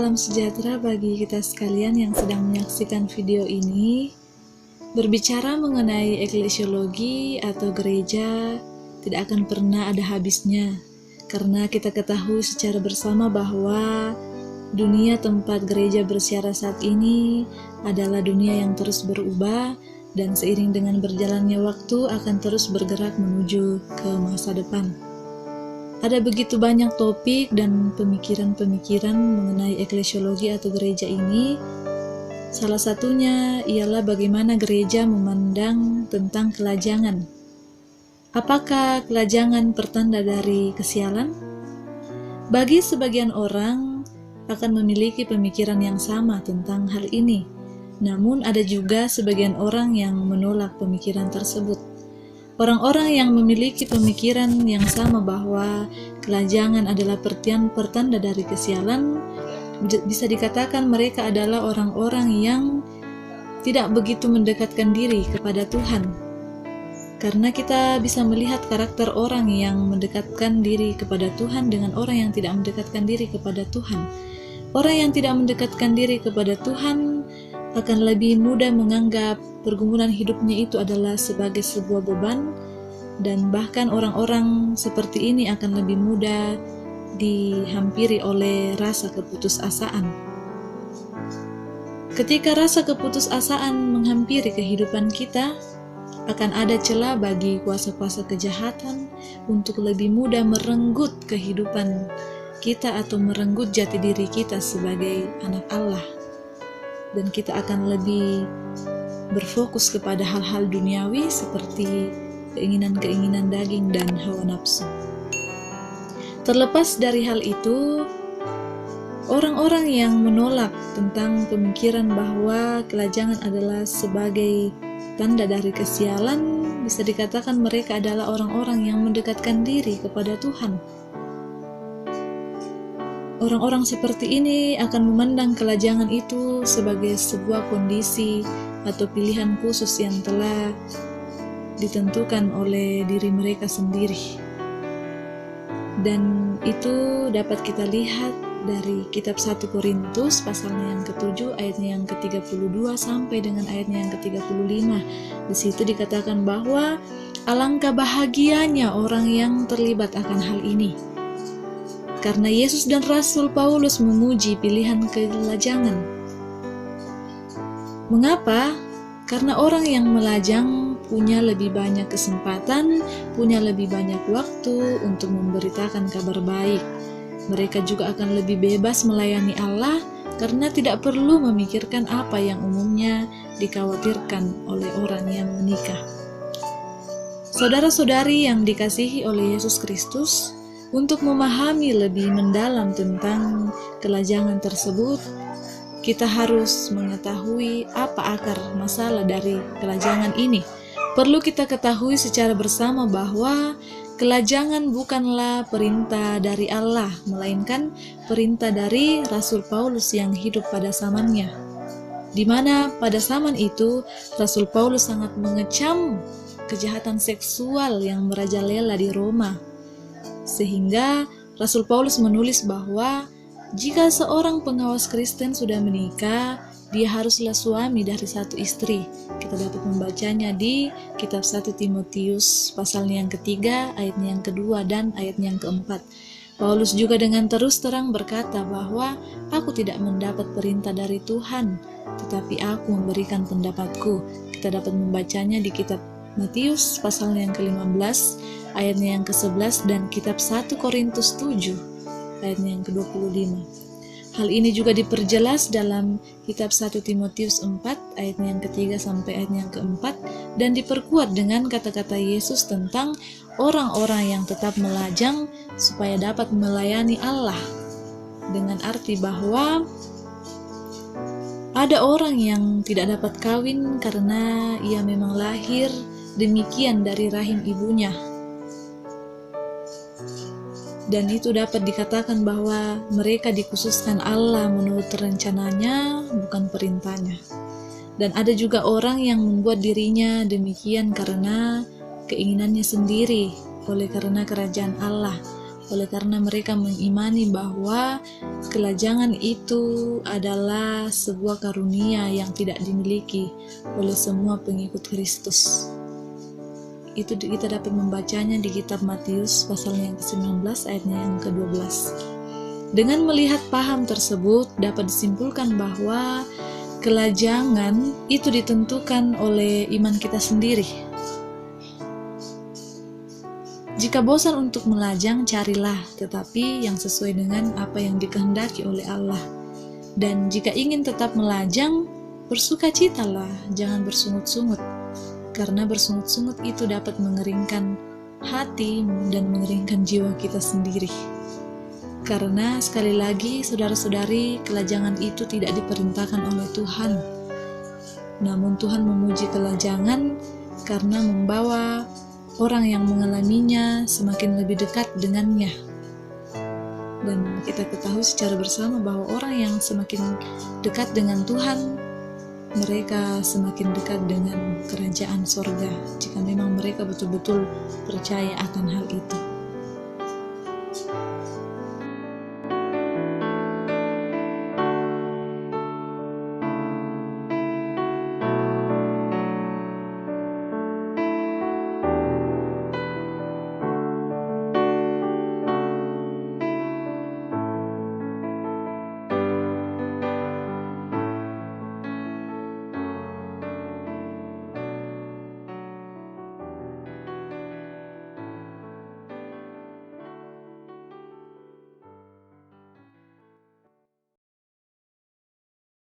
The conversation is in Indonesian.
Salam sejahtera bagi kita sekalian yang sedang menyaksikan video ini. Berbicara mengenai eklesiologi atau gereja tidak akan pernah ada habisnya, karena kita ketahui secara bersama bahwa dunia tempat gereja bersiara saat ini adalah dunia yang terus berubah dan seiring dengan berjalannya waktu akan terus bergerak menuju ke masa depan. Ada begitu banyak topik dan pemikiran-pemikiran mengenai eklesiologi atau gereja ini. Salah satunya ialah bagaimana gereja memandang tentang kelajangan. Apakah kelajangan pertanda dari kesialan? Bagi sebagian orang akan memiliki pemikiran yang sama tentang hal ini. Namun ada juga sebagian orang yang menolak pemikiran tersebut. Orang-orang yang memiliki pemikiran yang sama bahwa kelajangan adalah pertanda dari kesialan, bisa dikatakan mereka adalah orang-orang yang tidak begitu mendekatkan diri kepada Tuhan. Karena kita bisa melihat karakter orang yang mendekatkan diri kepada Tuhan dengan orang yang tidak mendekatkan diri kepada Tuhan. Orang yang tidak mendekatkan diri kepada Tuhan akan lebih mudah menganggap pergumulan hidupnya itu adalah sebagai sebuah beban, dan bahkan orang-orang seperti ini akan lebih mudah dihampiri oleh rasa keputusasaan. Ketika rasa keputusasaan menghampiri kehidupan kita, akan ada celah bagi kuasa-kuasa kejahatan untuk lebih mudah merenggut kehidupan kita atau merenggut jati diri kita sebagai anak Allah. Dan kita akan lebih berfokus kepada hal-hal duniawi seperti keinginan-keinginan daging dan hawa nafsu. Terlepas dari hal itu, orang-orang yang menolak tentang pemikiran bahwa kelajangan adalah sebagai tanda dari kesialan, bisa dikatakan mereka adalah orang-orang yang mendekatkan diri kepada Tuhan. Orang-orang seperti ini akan memandang kelajangan itu sebagai sebuah kondisi atau pilihan khusus yang telah ditentukan oleh diri mereka sendiri. Dan itu dapat kita lihat dari kitab 1 Korintus pasalnya yang ke-7 ayatnya yang ke-32 sampai dengan ayatnya yang ke-35. Di situ dikatakan bahwa alangkah bahagianya orang yang terlibat akan hal ini. Karena Yesus dan Rasul Paulus memuji pilihan kelajangan. Mengapa? Karena orang yang melajang punya lebih banyak kesempatan, punya lebih banyak waktu untuk memberitakan kabar baik. Mereka juga akan lebih bebas melayani Allah karena tidak perlu memikirkan apa yang umumnya dikhawatirkan oleh orang yang menikah. Saudara-saudari yang dikasihi oleh Yesus Kristus, untuk memahami lebih mendalam tentang kelajangan tersebut, kita harus mengetahui apa akar masalah dari kelajangan ini. Perlu kita ketahui secara bersama bahwa kelajangan bukanlah perintah dari Allah, melainkan perintah dari Rasul Paulus yang hidup pada zamannya. Di mana pada zaman itu Rasul Paulus sangat mengecam kejahatan seksual yang merajalela di Roma. Sehingga Rasul Paulus menulis bahwa jika seorang pengawas Kristen sudah menikah, dia haruslah suami dari satu istri. Kita dapat membacanya di kitab 1 Timotius pasalnya yang ke-3, ayatnya yang ke-2 dan ayatnya yang ke-4. Paulus juga dengan terus terang berkata bahwa aku tidak mendapat perintah dari Tuhan, tetapi aku memberikan pendapatku. Kita dapat membacanya di kitab Matius pasalnya yang ke-15, ayatnya yang ke-11 dan kitab 1 Korintus 7, ayatnya yang ke-25. Hal ini juga diperjelas dalam kitab 1 Timotius 4 ayatnya yang ke-3 sampai ayatnya yang ke-4 dan diperkuat dengan kata-kata Yesus tentang orang-orang yang tetap melajang supaya dapat melayani Allah, dengan arti bahwa ada orang yang tidak dapat kawin karena ia memang lahir demikian dari rahim ibunya. Dan itu dapat dikatakan bahwa mereka dikhususkan Allah menurut rencananya, bukan perintahnya. Dan ada juga orang yang membuat dirinya demikian karena keinginannya sendiri, oleh karena kerajaan Allah. oleh karena mereka mengimani bahwa kelajangan itu adalah sebuah karunia yang tidak dimiliki oleh semua pengikut Kristus. Itu kita dapat membacanya di kitab Matius pasal yang ke-19 ayatnya yang ke-12. Dengan melihat paham tersebut dapat disimpulkan bahwa kelajangan itu ditentukan oleh iman kita sendiri. Jika bosan untuk melajang, carilah, tetapi yang sesuai dengan apa yang dikehendaki oleh Allah. Dan jika ingin tetap melajang, bersukacitalah, jangan bersungut-sungut. Karena bersungut-sungut itu dapat mengeringkan hati dan mengeringkan jiwa kita sendiri. Karena sekali lagi, saudara-saudari, kelajangan itu tidak diperintahkan oleh Tuhan. Namun Tuhan memuji kelajangan karena membawa orang yang mengalaminya semakin lebih dekat dengannya. Dan kita ketahui secara bersama bahwa orang yang semakin dekat dengan Tuhan, mereka semakin dekat dengan kerajaan sorga, jika memang mereka betul-betul percaya akan hal itu.